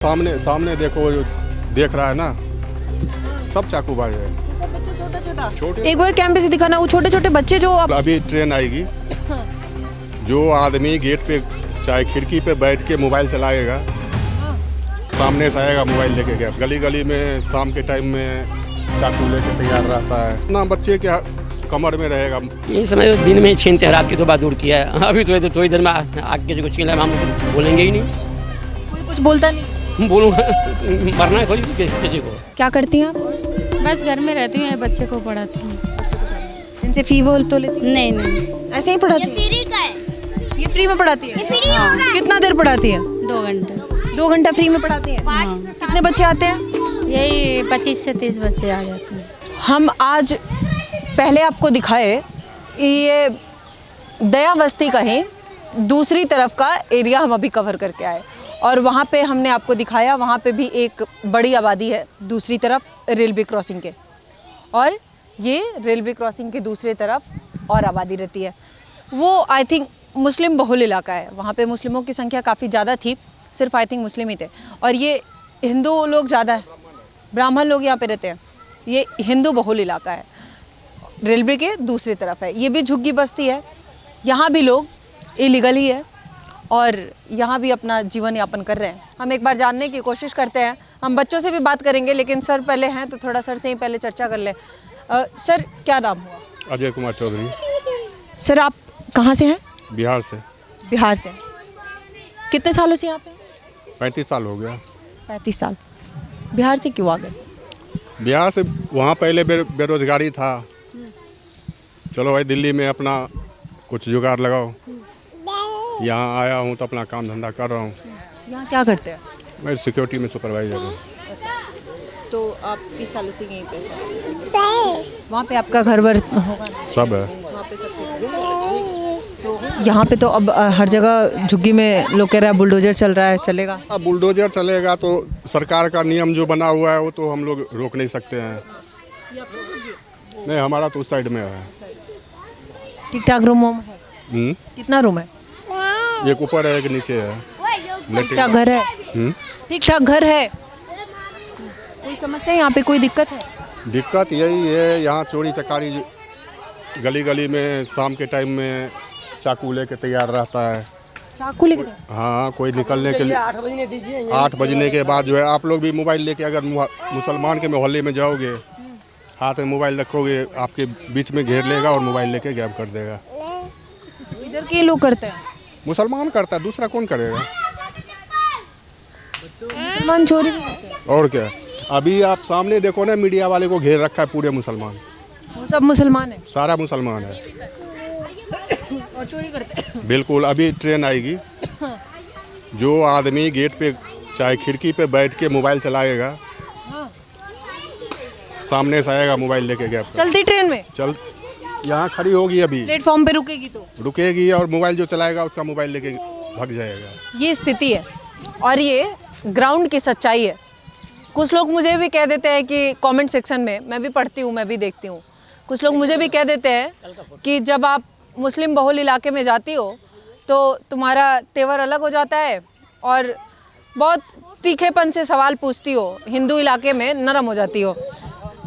सामने सामने देखो, जो देख रहा है ना, सब चाकूबाज है। सब बच्चे छोटा छोटा छोटे एक बार कैमरे से दिखाना, वो छोटे छोटे बच्चे जो अभी ट्रेन आएगी, जो आदमी गेट पे चाहे खिड़की पे बैठ के मोबाइल चलाएगा, सामने से आएगा मोबाइल लेके गया। गली गली में शाम के टाइम में चाकू लेके तैयार रहता है ना, बच्चे के कमर में रहेगा। ये समझ दिन में छीनते हैं, रात की तो बात दूर किया है। अभी थोड़ी देर में आग किसी को छीन लिया, हम बोलेंगे ही नहीं, कोई कुछ बोलता नहीं। बोलूँगा मरना है थोड़ी किसी को। क्या करती हैं आप? बस घर में रहती हूँ, बच्चे को पढ़ाती हूँ। इनसे फीवर तो लेती नहीं नहीं, ऐसे ही पढ़ाती है? फ्री का है, ये फ्री में पढ़ाती है? फ्री होगा। कितना देर पढ़ाती है? 2 घंटे। 2 घंटा फ्री में पढ़ाती है? कितने बच्चे आते हैं? यही 25 से 30 बच्चे आ जाते हैं। हम आज पहले आपको दिखाए, ये दया बस्ती का ही दूसरी तरफ का एरिया हम अभी कवर करके आए, और वहाँ पे हमने आपको दिखाया, वहाँ पे भी एक बड़ी आबादी है दूसरी तरफ रेलवे क्रॉसिंग के, और ये रेलवे क्रॉसिंग के दूसरी तरफ और आबादी रहती है। वो आई थिंक मुस्लिम बहुल इलाका है, वहाँ पे मुस्लिमों की संख्या काफ़ी ज़्यादा थी, सिर्फ आई थिंक मुस्लिम ही थे, और ये हिंदू लोग ज़्यादा है, ब्राह्मण लोग यहाँ पे रहते हैं। ये हिंदू बहुल इलाका है, रेलवे के दूसरी तरफ है। ये भी झुग्गी बस्ती है, यहाँ भी लोग इलीगल ही है और यहाँ भी अपना जीवन यापन कर रहे हैं। हम एक बार जानने की कोशिश करते हैं, हम बच्चों से भी बात करेंगे, लेकिन सर पहले हैं तो थोड़ा सर से ही पहले चर्चा कर लें। सर क्या नाम हुआ? अजय कुमार चौधरी। सर आप कहाँ से हैं? बिहार से। बिहार से। कितने सालों से यहाँ पे? 35 साल हो गया। 35 साल। बिहार से क्यों आ गए सर? बिहार से वहाँ पहले बेरोजगारी था, चलो भाई दिल्ली में अपना कुछ जुगाड़ लगाओ। यहाँ आया हूँ तो अपना काम धंधा कर रहा हूँ। यहाँ क्या करते हैं? मैं सिक्योरिटी में सुपरवाइजर हूँ। तो आप 30 सालों से यहीं पे हैं? वहाँ पे आपका घर वर होगा? सब है। वहाँ पे सब तो यहाँ पे तो अब हर जगह झुग्गी में लोग कह रहे हैं बुलडोजर चल रहा है, चलेगा? अब बुलडोजर चलेगा तो सरकार का नियम जो बना हुआ है वो तो हम लोग रोक नहीं सकते हैं। नहीं, हमारा तो उस साइड में है। ठीक ठाक रूम है? कितना रूम है? एक ऊपर है, एक नीचे है। ठीक ठाक घर है? ठीक ठाक घर है? कोई समस्या यहाँ पे, कोई दिक्कत है? दिक्कत यही है, यहाँ चोरी चकारी गली गली में शाम के टाइम में चाकू लेके तैयार रहता है। चाकू लेके? हाँ, कोई निकलने के लिए 8 बजने के बाद जो है, आप लोग भी मोबाइल लेके अगर मुसलमान के मोहल्ले में जाओगे, हाथ में मोबाइल रखोगे, आपके बीच में घेर लेगा और मोबाइल लेके गायब कर देगा। इधर के लोग करते हैं? मुसलमान करता है, दूसरा कौन करेगा? मुसलमान चोरी भी करते हैं? और क्या, अभी आप सामने देखो ना, मीडिया वाले को घेर रखा है पूरे मुसलमान। वो सब मुसलमान है सारा मुसलमान है और चोरी करते हैं? बिल्कुल। अभी ट्रेन आएगी, जो आदमी गेट पे चाहे खिड़की पे बैठ के मोबाइल चलाएगा, सामने से आएगा मोबाइल लेके गया। चलती ट्रेन में? चल, यहाँ खड़ी होगी, अभी प्लेटफॉर्म पे रुकेगी तो रुकेगी, और मोबाइल जो चलाएगा उसका मोबाइल लेके भाग जाएगा। ये स्थिति है, और ये ग्राउंड की सच्चाई है। कुछ लोग मुझे भी कह देते हैं कि कमेंट सेक्शन में, मैं भी पढ़ती हूँ, मैं भी देखती हूँ, कुछ लोग मुझे भी कह देते हैं कि जब आप मुस्लिम बहुल इलाके में जाती हो तो तुम्हारा तेवर अलग हो जाता है, और बहुत तीखेपन से सवाल पूछती हो, हिंदू इलाके में नरम हो जाती हो।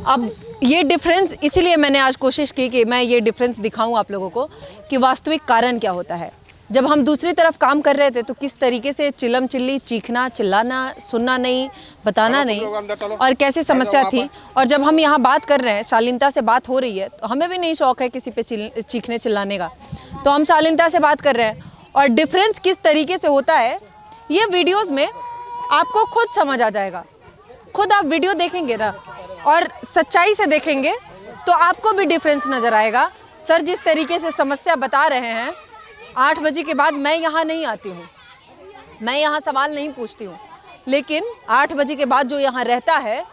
अब ये डिफरेंस, इसीलिए मैंने आज कोशिश की कि मैं ये डिफरेंस दिखाऊं आप लोगों को कि वास्तविक कारण क्या होता है। जब हम दूसरी तरफ काम कर रहे थे तो किस तरीके से चिल्लम चिल्ली, चीखना चिल्लाना, सुनना नहीं, बताना नहीं, और कैसे समस्या थी। और जब हम यहाँ बात कर रहे हैं, शालीनता से बात हो रही है, तो हमें भी नहीं शौक है किसी पे चीखने चिल्लाने का, तो हम शालीनता से बात कर रहे हैं। और डिफरेंस किस तरीके से होता है ये वीडियोस में आपको खुद समझ आ जाएगा। खुद आप वीडियो देखेंगे ना और सच्चाई से देखेंगे तो आपको भी डिफरेंस नज़र आएगा। सर जिस तरीके से समस्या बता रहे हैं, 8 बजे के बाद मैं यहाँ नहीं आती हूँ, मैं यहाँ सवाल नहीं पूछती हूँ, लेकिन 8 बजे के बाद जो यहाँ रहता है,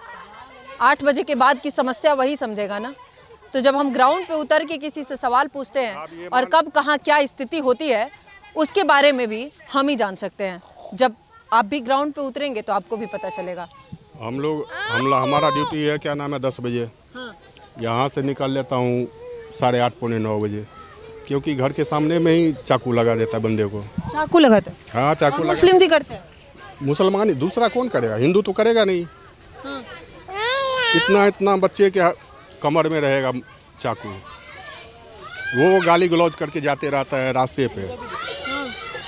8 बजे के बाद की समस्या वही समझेगा ना। तो जब हम ग्राउंड पे उतर के किसी से सवाल पूछते हैं और कब कहाँ क्या स्थिति होती है, उसके बारे में भी हम ही जान सकते हैं। जब आप भी ग्राउंड पे उतरेंगे तो आपको भी पता चलेगा। हमारा ड्यूटी है, क्या नाम है, 10 बजे। यहाँ से निकल लेता हूँ 8:30 पौने 9 बजे, क्योंकि घर के सामने में ही चाकू लगा देता है बंदे को। चाकू लगाते हैं? हाँ, चाकू लगा। मुस्लिम जी करते हैं? मुसलमान ही, दूसरा कौन करेगा? हिंदू तो करेगा नहीं। इतना बच्चे के कमर में रहेगा चाकू, वो गाली गलौज करके जाते रहता है रास्ते पे,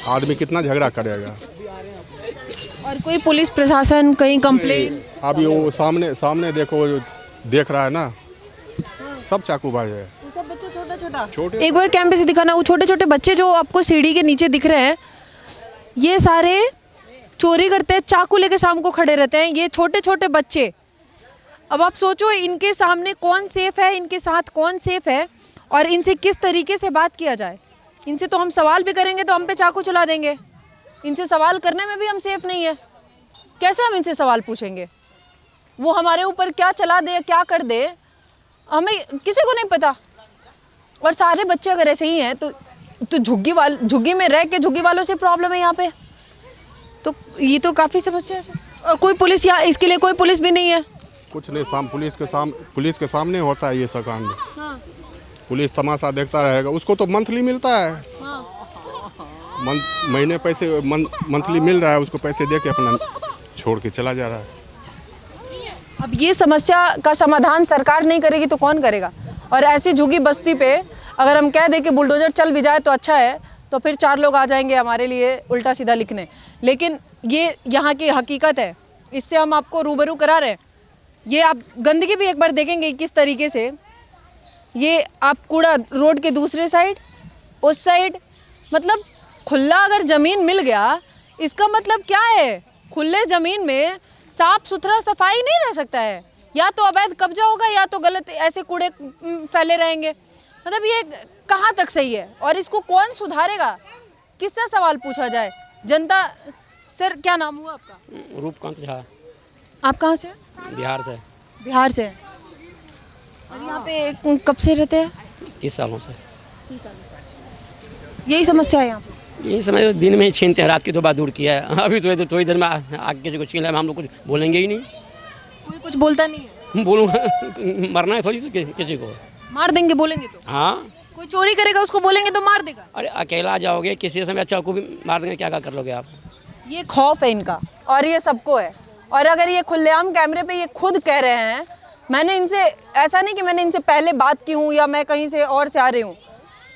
आदमी कितना झगड़ा करेगा? और कोई पुलिस प्रशासन कहीं कंप्लेन? अभी वो सामने देखो, देख रहा है ना, सब चाकूबाज है। सब बच्चे छोटा छोटे, एक बार कैमरे से दिखाना, वो छोटे छोटे बच्चे जो आपको सीढ़ी के नीचे दिख रहे हैं, ये सारे चोरी करते हैं, चाकू लेके शाम को खड़े रहते हैं, ये छोटे छोटे बच्चे। अब आप सोचो इनके सामने कौन सेफ है, इनके साथ कौन सेफ है, और इनसे किस तरीके से बात किया जाए। इनसे तो हम सवाल भी करेंगे तो हम पे चाकू चला देंगे, इनसे सवाल करने में भी हम सेफ नहीं है। कैसे हम इनसे सवाल पूछेंगे? वो हमारे ऊपर क्या चला दे, क्या कर दे, हमें किसी को नहीं पता। और सारे बच्चे अगर ऐसे ही हैं तो झुग्गी में रह के झुग्गी वालों से प्रॉब्लम है यहाँ पे, तो ये तो काफ़ी समस्या है। और कोई पुलिस, यहाँ इसके लिए कोई पुलिस भी नहीं है। कुछ नहीं, पुलिस के सामने होता है ये सब कांड। पुलिस तमाशा देखता रहेगा, उसको तो मंथली मिलता है। महीने पैसे मंथली मिल रहा है, उसको पैसे दे के अपना छोड़ के चला जा रहा है। अब ये समस्या का समाधान सरकार नहीं करेगी तो कौन करेगा? और ऐसी झुग्गी बस्ती पे अगर हम कह दें कि बुलडोजर चल भी जाए तो अच्छा है, तो फिर 4 लोग आ जाएंगे हमारे लिए उल्टा सीधा लिखने। लेकिन ये यहाँ की हकीकत है, इससे हम आपको रूबरू करा रहे हैं। ये आप गंदगी भी एक बार देखेंगे किस तरीके से, ये आप कूड़ा रोड के दूसरे साइड, उस साइड, मतलब खुला अगर ज़मीन मिल गया, इसका मतलब क्या है? खुले ज़मीन में साफ सुथरा सफाई नहीं रह सकता है, या तो अवैध कब्जा होगा या तो गलत ऐसे कूड़े फैले रहेंगे। मतलब ये कहाँ तक सही है और इसको कौन सुधारेगा? किससे सवाल पूछा जाए? जनता। सर क्या नाम हुआ आपका? रूपकांत झा। आप कहाँ से? बिहार से। बिहार से। और यहाँ पे कब से रहते हैं? 30 सालों से। 30 सालों से। यही समस्या है यहाँ पे? यही समय दिन में ही छीनते हैं, रात की तो बात दूर किया है। अभी तो थोड़ी देर में आगे किसी को छीन लिया, हम लोग कुछ बोलेंगे ही नहीं। कोई कुछ बोलता नहीं है? बोलूँगा मरना है थोड़ी सी किसी को, मार देंगे बोलेंगे तो? हाँ। कोई चोरी करेगा उसको बोलेंगे तो मार देगा? अरे अकेला जाओगे, किसी समय चाकू भी मार देंगे, क्या कर लोगे आप? ये खौफ है इनका, और ये सबको है। और अगर ये खुलेआम कैमरे पे ये खुद कह रहे हैं, मैंने इनसे, ऐसा नहीं कि मैंने इनसे पहले बात की हूँ या मैं कहीं से और से आ रही हूँ,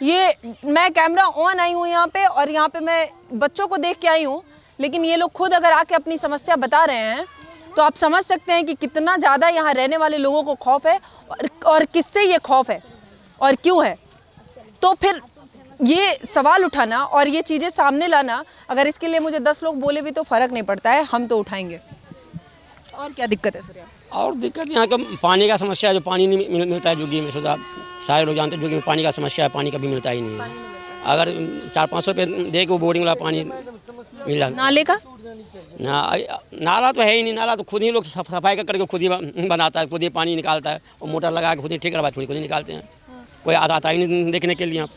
ये मैं कैमरा ऑन आई हूँ यहाँ पे, और यहाँ पे मैं बच्चों को देख के आई हूँ। लेकिन ये लोग खुद अगर आके अपनी समस्या बता रहे हैं तो आप समझ सकते हैं कि कितना ज़्यादा यहाँ रहने वाले लोगों को खौफ है, और किससे ये खौफ है और क्यों है। तो फिर ये सवाल उठाना और ये चीज़ें सामने लाना, अगर इसके लिए मुझे 10 लोग बोले भी तो फ़र्क नहीं पड़ता है, हम तो उठाएंगे। और क्या दिक्कत है सर यहाँ? और दिक्कत यहाँ का पानी का समस्या है, जो पानी नहीं मिलता है झुग्गी में। सुधा सारे लोग जानते हैं झुग्गी में पानी का समस्या है, पानी कभी मिलता ही नहीं है। अगर 400-500 रुपये दे के वो बोरिंग वाला पानी मिल जाता। नाले का नाला तो है ही नहीं, नाला तो खुद ही लोग सफाई करके खुद ही बनाता है, खुद ही पानी निकालता है, और मोटर लगा के खुद ही ठीक करवा खुद ही निकालते हैं। कोई आता ही नहीं देखने के लिए। आप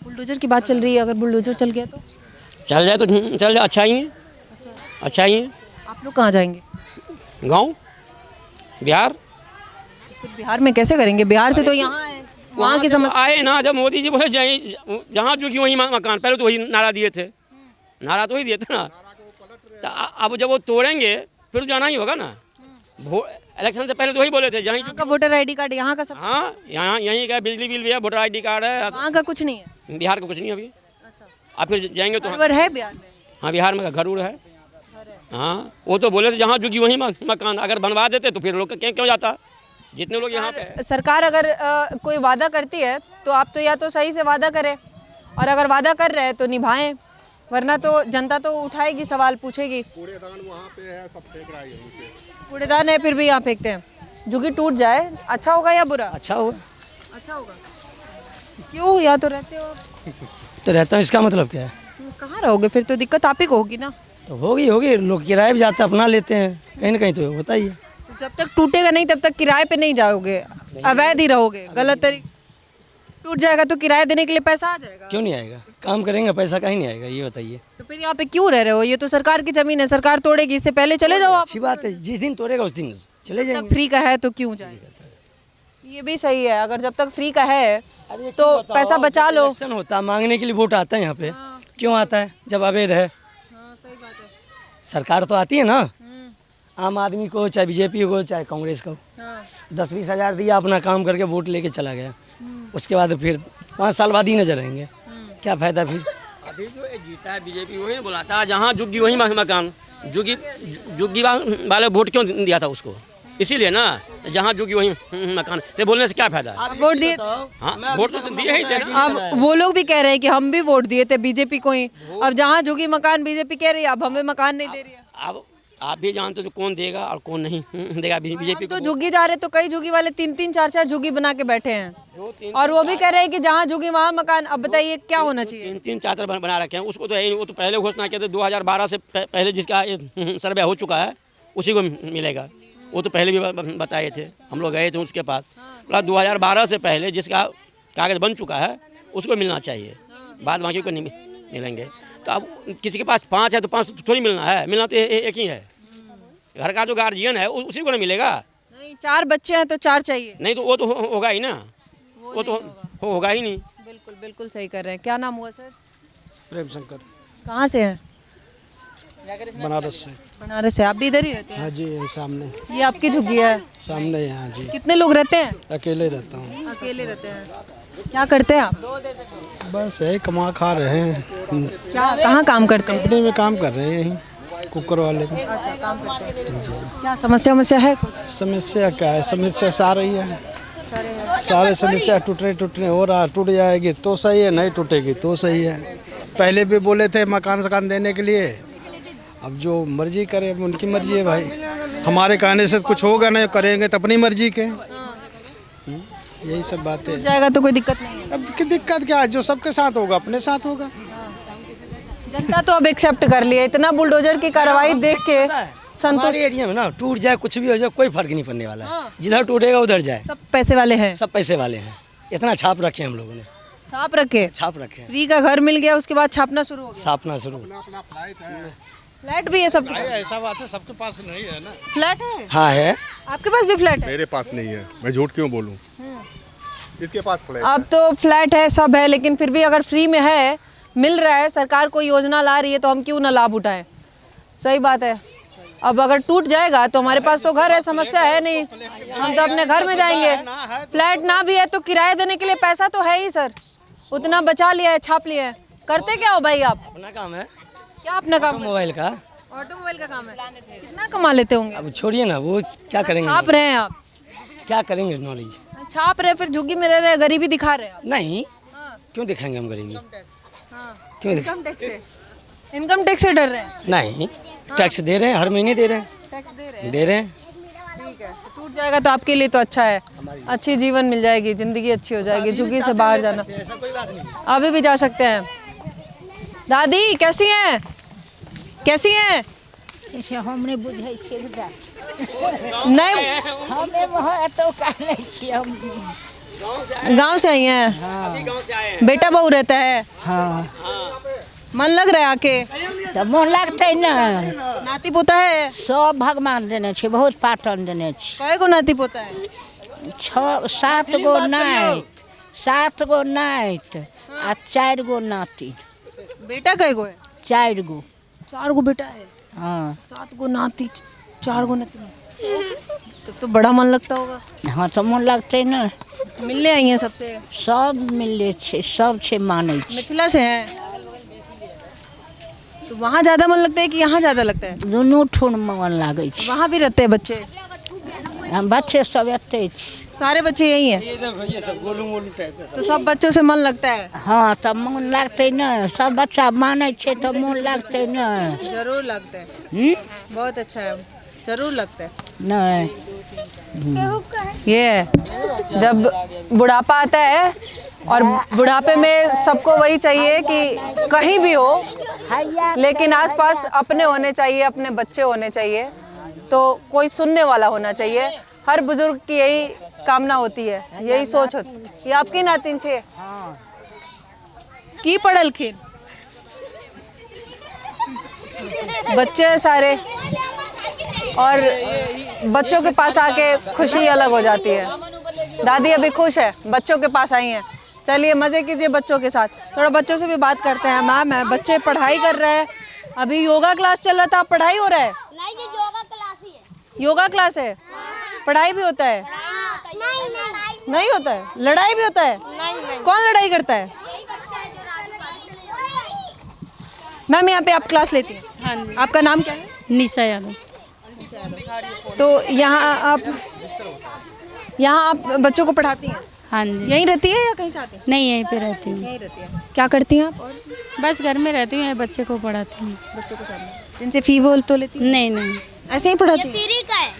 बुलडोजर की बात चल रही है, अगर बुलडोजर चल गया तो? चल जाए तो चल जाए, अच्छा ही है। अच्छा ही है। आप लोग कहाँ जाएंगे? गाँव, बिहार। फिर बिहार में कैसे करेंगे? बिहार से तो यहाँ है, वहाँ की समस्या आए ना। जब मोदी जी बोले जहाँ झुकी वहीं मकान, पहले तो वही नारा दिए थे, नारा तो वही दिए थे ना। तो अब जब वो तोड़ेंगे फिर जाना ही होगा ना। इलेक्शन से पहले तो वही बोले थे, जहाँ का वोटर ID कार्ड यहाँ का सब। हाँ, यहाँ यहीं का बिजली बिल भी है, वोटर ID कार्ड है। वहाँ का कुछ नहीं है? बिहार का कुछ नहीं अभी। आप फिर जाएंगे तो घर है बिहार में? हाँ, बिहार में घर उड़ है। हाँ, वो तो बोले थे जहाँ झुकी वहीं मकान, अगर बनवा देते तो फिर लोग क्यों जाता। जितने लोग यहाँ पे। सरकार अगर कोई वादा करती है तो आप तो या तो सही से वादा करें, और अगर वादा कर रहे हैं तो निभाएं, वरना तो जनता तो उठाएगी, सवाल पूछेगी। कूड़ेदान वहाँ पे है, सब फेंक रहा है। कूड़ेदान है फिर भी यहाँ फेंकते हैं। झुग्गी टूट जाए अच्छा होगा या बुरा? अच्छा होगा। अच्छा होगा। क्यों? या तो रहते हो आप? तो रहता हूँ, इसका मतलब क्या है? कहाँ रहोगे फिर? तो दिक्कत आप ही को होगी ना। तो होगी लोग किराए भी जाते अपना लेते हैं, कहीं ना कहीं तो होता ही है। तो जब तक टूटेगा नहीं तब तक किराए पे नहीं जाओगे, अवैध ही रहोगे, गलत तरीके। टूट जाएगा तो किराया देने के लिए पैसा आ जाएगा। क्यों नहीं आएगा? काम करेंगे पैसा कहीं नहीं आएगा, ये बताइए। तो फिर यहाँ पे क्यों रह रहे हो? ये तो सरकार की जमीन है, सरकार तोड़ेगी, इससे पहले चले जाओ आप। अच्छी बात है, जिस दिन तोड़ेगा उस दिन चले जब तक जाएंगे। फ्री का है तो क्यों जाए? ये भी सही है, अगर जब तक फ्री का है तो पैसा बचा लो। इलेक्शन होता है, मांगने के लिए वोट आता है यहाँ पे, क्यों आता है जब अवैध है? हाँ, सही बात है। सरकार तो आती है ना, आम आदमी को चाहे बीजेपी को चाहे कांग्रेस को, हाँ। 10-20 हज़ार दिया, अपना काम करके वोट लेके चला गया, उसके बाद फिर 5 साल बाद ही नजर आएंगे, क्या फ़ायदा फिर। अभी जो ये जीता है बीजेपी वही बुलाता है, जहाँ झुग्गी वही मकान, झुग्गी वाले वोट क्यों दिया था उसको, इसीलिए ना, जहाँ झुग्गी वही मकान, ये बोलने से क्या फायदा है। आप वोट दिए, हाँ वोट तो दिए ही थे ना। अब वो लोग भी कह रहे हैं कि हम भी वोट दिए थे बीजेपी को ही, अब जहाँ झुगी मकान बीजेपी कह रही है, अब हमें मकान नहीं दे रही है। अब आप भी जानते हो कौन देगा और कौन नहीं देगा बीजेपी तो को। झुग्गी जा रहे तो कई झुग्गी वाले 3-3 4-4 झुग्गी बना के बैठे हैं, और वो भी कह रहे हैं कि जहाँ झुग्गी वहाँ मकान। अब बताइए क्या होना चाहिए। 3-3 4 बना रखे हैं, उसको तो है ही नहीं, वो तो पहले घोषणा किया था 2012 से पहले जिसका सर्वे हो चुका है उसी को मिलेगा, वो तो पहले भी बताए थे, हम लोग गए थे उसके पास, बोला 2012 से पहले जिसका कागज़ बन चुका है उसको मिलना चाहिए, बाद बाकी को नहीं मिलेंगे। तो अब किसी के पास 5 है तो 5 थोड़ी मिलना है, मिलना तो एक ही है, घर का जो गार्जियन है उसी को ना मिलेगा। नहीं, 4 बच्चे हैं तो 4 चाहिए। नहीं तो वो तो होगा ही ना, वो तो होगा ही नहीं। बिल्कुल बिल्कुल सही कर रहे हैं। क्या नाम हुआ सर? प्रेम शंकर, कहाँ से हैं? बनारस से। बनारस से। आप भी इधर ही रहते हैं? हाँ जी, यहीं सामने ये आपकी झुग्गी है? सामने यहाँ जी। कितने लोग रहते हैं? अकेले रहता हूँ। अकेले रहते हैं। क्या करते हैं आप? बस यही कमा खा रहे हैं, क्या, कहाँ काम करते हैं? कंपनी में काम कर रहे हैं, यहीं कुकर वाले में। अच्छा, काम करते हैं। क्या समस्या है कुछ? समस्या क्या है, समस्या सारी है, सारे समस्या टूटने हो रहा, टूट जाएगी तो सही है, नहीं टूटेगी तो सही है। पहले भी बोले थे मकान देने के लिए, अब जो मर्जी करे उनकी मर्जी है भाई, हमारे कहने से कुछ होगा नहीं, करेंगे तो अपनी मर्जी के। यही सब बातें हैं। जाएगा तो कोई दिक्कत नहीं है। अब की दिक्कत क्या है, जो सबके साथ होगा अपने साथ होगा। जनता तो अब एक्सेप्ट कर लिया, इतना बुलडोजर की कार्रवाई देख के संतुष्ट। हमारे एरिया में ना टूट जाए कुछ भी हो जाए कोई फर्क नहीं पड़ने वाला है, जिधर टूटेगा उधर जाए। सब पैसे वाले हैं, सब पैसे वाले हैं, इतना छाप रखे हम लोगों ने, छाप रखे। छाप रखे हैं, फ्री का घर मिल गया, उसके बाद छापना शुरू हो गया। छापना शुरू। फ्लैट भी है सबके पास? ऐसा बात है, सबके पास नहीं है ना। फ्लैट है? हाँ है। आपके पास भी फ्लैट है? मेरे पास नहीं है, मैं झूठ क्यों बोलूं, इसके पास फ्लैट अब तो फ्लैट है, सब है, लेकिन फिर भी अगर फ्री में है, मिल रहा है, सरकार कोई योजना ला रही है तो हम क्यों ना लाभ उठाएं। सही बात है। अब अगर टूट जाएगा तो हमारे पास तो घर है, समस्या है नहीं, हम तो अपने घर में जाएंगे। फ्लैट ना भी है तो किराया देने के लिए पैसा तो है ही सर, उतना बचा लिया है, छाप लिया है। करते क्या हो भाई आप? अपना काम है। क्या अपना काम? मोबाइल का। ऑटोमोबाइल का काम है। कितना कमा लेते होंगे? अब छोड़िए ना, वो क्या करेंगे, छाप रहे हैं आप? क्या करेंगे नॉलेज। छाप रहे हैं, फिर झुग्गी में रह रहे हैं, गरीबी दिखा रहे हैं आप। नहीं, क्यों दिखाएंगे हम गरीबी, क्यों इनकम टैक्स से, इनकम टैक्स से डर रहे हैं? नहीं, टैक्स दे रहे हैं, हर महीने दे रहे हैं, टैक्स दे दे रहे हैं। ठीक है, तो टूट जाएगा तो आपके लिए तो अच्छा है, अच्छी जीवन मिल जाएगी, जिंदगी अच्छी हो जाएगी। झुग्गी से बाहर जाना, अभी भी जा सकते हैं। दादी कैसी हैं? कैसी हैं? हमने बुझे नहीं, हमें वह तो कर छी हम। गांव से आई हैं? गाँव से आए हैं। बेटा बहू रहता है? हाँ, मन लग रहा है आके? तो मन लगते न, नाती पोता है? सब भगवान देने छे, बहुत पाटन देने छे। कय गो नाती पोता है? 7 गो नाइत, 7 गो नाइत आ 4 गो नाती। बेटा कय गो है? 4 गो। 4 गो बेटा है, हाँ 7 गो नाती, 4 गो नाती। तो बड़ा मन लगता होगा। हाँ, तो मन लगते न, मिलने आई हैं सबसे? सब मिले छे, सब छे माने छे। मिथिला से हैं तो वहाँ ज़्यादा मन लगता है कि यहाँ ज़्यादा लगता है? दुनू ठुन मन लागे छे। वहाँ भी रहते हैं बच्चे? हम बच्चे सब एते छे। सारे बच्चे यही हैं? तो सब बच्चों से मन लगता है? हाँ, तब मन लगते न, सब बच्चा माने छे तो मन लगते न। जरूर लगता है। बहुत अच्छा है, जरूर लगता है। नहीं, ये जब बुढ़ापा आता है और बुढ़ापे में सबको वही चाहिए कि कहीं भी हो लेकिन आसपास अपने होने चाहिए, अपने बच्चे होने चाहिए, तो कोई सुनने वाला होना चाहिए। हर बुजुर्ग की यही कामना होती है, यही सोच होती। ये आपकी नातिन छे की पढ़ल खिन बच्चे हैं सारे, और बच्चों के पास आके खुशी अलग हो जाती है। दादी अभी खुश है, बच्चों के पास आई हैं। चलिए मज़े कीजिए बच्चों के साथ। थोड़ा बच्चों से भी बात करते हैं। मैम है, बच्चे पढ़ाई कर रहे हैं अभी योगा क्लास चल रहा था, पढ़ाई हो रहा है? नहीं, ये योगा क्लास ही है। योगा क्लास है, पढ़ाई भी होता है? नहीं, नहीं होता है, लड़ाई भी होता है? नहीं। कौन लड़ाई करता है? यही बच्चा है जो राजू। मैम यहाँ पे आप क्लास लेती हैं? हाँ जी। आपका नाम क्या है? निशा यादव। तो यहाँ आप बच्चों को पढ़ाती हैं? हाँ जी। यहीं रहती है या कहीं से आती हैं? नहीं, यहीं पे रहती हूँ। यहीं रहती है। क्या करती हैं आप? और बस घर में रहती हूँ, बच्चे को पढ़ाती हूँ। बच्चों को साथ जिनसे फी वो तो लेती हैं? नहीं, ऐसे ही पढ़ाती हैं? फ्री का है।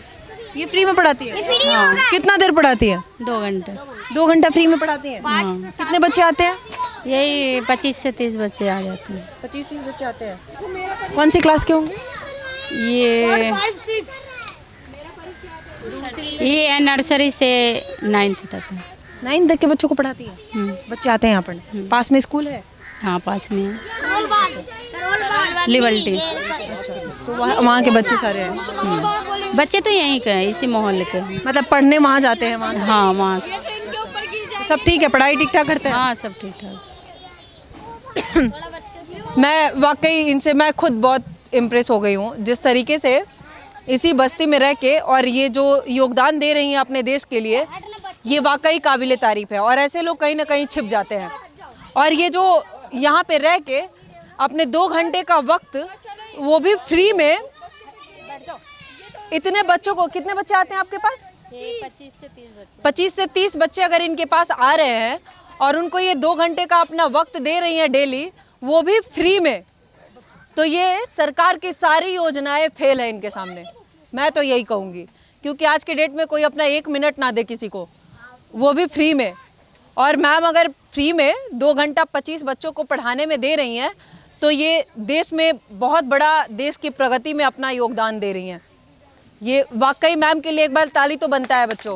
ये फ्री में पढ़ाती है? फ्री होगा। कितना देर पढ़ाती है? 2 घंटे। 2 घंटा फ्री में पढ़ाती है? कितने बच्चे आते हैं? यही 25 से 30 बच्चे आ जाते हैं। 25-30 बच्चे आते हैं। कौन सी क्लास के होंगे? ये 5, 6 ये नर्सरी से 9th तक है। 9 तक के बच्चों को पढ़ाती है? बच्चे आते हैं यहाँ पढ़ने? पास में स्कूल है? हाँ, पास में है। करोल लिबर्टी। तो वहाँ के बच्चे सारे हैं? बच्चे तो यहीं के हैं, इसी मोहल्ले के। मतलब पढ़ने वहाँ जाते हैं? वहाँ हाँ, वहाँ से। सब ठीक है, पढ़ाई ठीक ठाक करते हैं? हाँ, सब ठीक ठाक। मैं वाकई इनसे मैं खुद बहुत इम्प्रेस हो गई हूँ, जिस तरीके से इसी बस्ती में रह के और ये जो योगदान दे रही हैं अपने देश के लिए, ये वाकई काबिले तारीफ़ है। और ऐसे लोग कहीं ना कहीं छिप जाते हैं। और ये जो यहाँ पे रह के अपने 2 घंटे का वक्त, वो भी फ्री में, इतने बच्चों को, कितने बच्चे आते हैं आपके पास? 25 से 30 बच्चे। 25 से 30 बच्चे अगर इनके पास आ रहे हैं और उनको ये 2 घंटे का अपना वक्त दे रही हैं डेली, वो भी फ्री में, तो ये सरकार की सारी योजनाएं फेल है इनके सामने। मैं तो यही कहूँगी, क्योंकि आज के डेट में कोई अपना 1 मिनट ना दे किसी को, वो भी फ्री में। और मैम अगर फ्री में 2 घंटा 25 बच्चों को पढ़ाने में दे रही हैं, तो ये देश में बहुत बड़ा, देश की प्रगति में अपना योगदान दे रही हैं। ये वाकई मैम के लिए एक बार ताली तो बनता है बच्चों,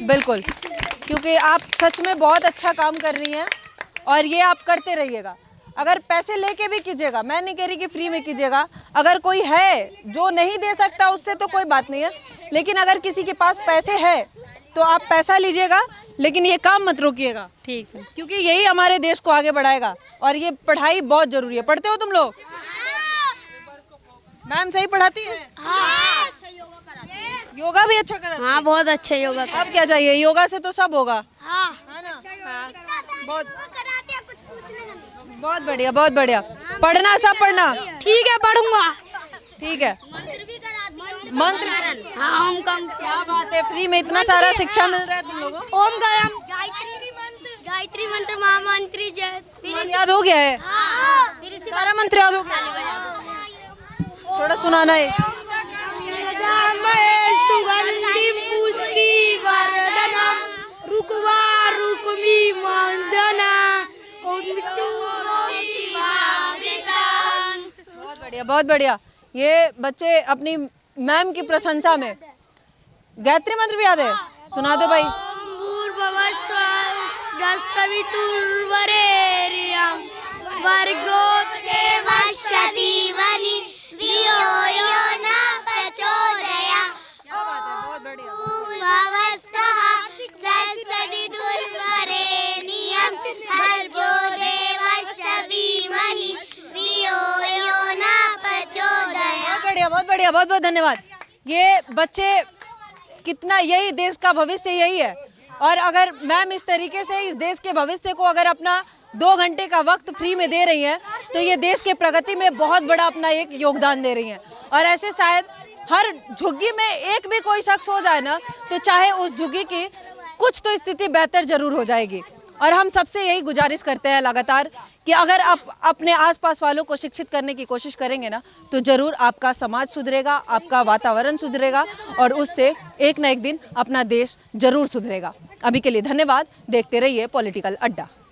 बिल्कुल, क्योंकि आप सच में बहुत अच्छा काम कर रही हैं और ये आप करते रहिएगा। अगर पैसे लेके भी कीजिएगा, मैं नहीं कह रही कि फ्री में कीजिएगा, अगर कोई है जो नहीं दे सकता उससे तो कोई बात नहीं है, लेकिन अगर किसी के पास पैसे है तो आप पैसा लीजिएगा, लेकिन ये काम मत रोकिएगा, ठीक है। क्योंकि यही हमारे देश को आगे बढ़ाएगा। और ये पढ़ाई बहुत ज़रूरी है। पढ़ते हो तुम लोग? मैम सही पढ़ाती है? हाँ। योगा भी अच्छा कराती है? हाँ, बहुत अच्छा योगा अब क्या चाहिए, योगा से तो सब होगा, हाँ। है ना? बहुत बहुत बढ़िया, बहुत बढ़िया। पढ़ना, सब पढ़ना। ठीक है, पढ़ूंगा। ठीक है। मंत्र भी कराती हूँ। मंत्र? हाँ, हम कम। क्या बात है, फ्री में इतना सारा शिक्षा मिल रहा है तुम लोगों को? ओम गयम गायत्री मंत्र महामंत्री जय। याद हो गया है? हाँ। सारा मंत्र याद हो गया? थोड़ा सुनाना है। सुगंधिम पुष्टि वर्धनम रुकवा रुकमी मंदना। बहुत बढ़िया, बहुत बढ़िया। ये बच्चे अपनी मैम की प्रशंसा में गायत्री मंत्र भी याद है? सुना दो भाई। बहुत बढ़िया। बहुत बढ़िया, बहुत बहुत धन्यवाद। ये बच्चे कितना, यही देश का भविष्य यही है। और अगर मैम इस तरीके से इस देश के भविष्य को अगर अपना 2 घंटे का वक्त फ्री में दे रही हैं, तो ये देश के प्रगति में बहुत बड़ा अपना एक योगदान दे रही हैं। और ऐसे शायद हर झुग्गी में एक भी कोई शख्स हो जाए ना, तो चाहे उस झुग्गी की कुछ तो स्थिति बेहतर जरूर हो जाएगी। और हम सबसे यही गुजारिश करते हैं लगातार कि अगर आप अपने आसपास वालों को शिक्षित करने की कोशिश करेंगे ना, तो ज़रूर आपका समाज सुधरेगा, आपका वातावरण सुधरेगा और उससे एक ना एक दिन अपना देश ज़रूर सुधरेगा। अभी के लिए धन्यवाद। देखते रहिए पॉलिटिकल अड्डा।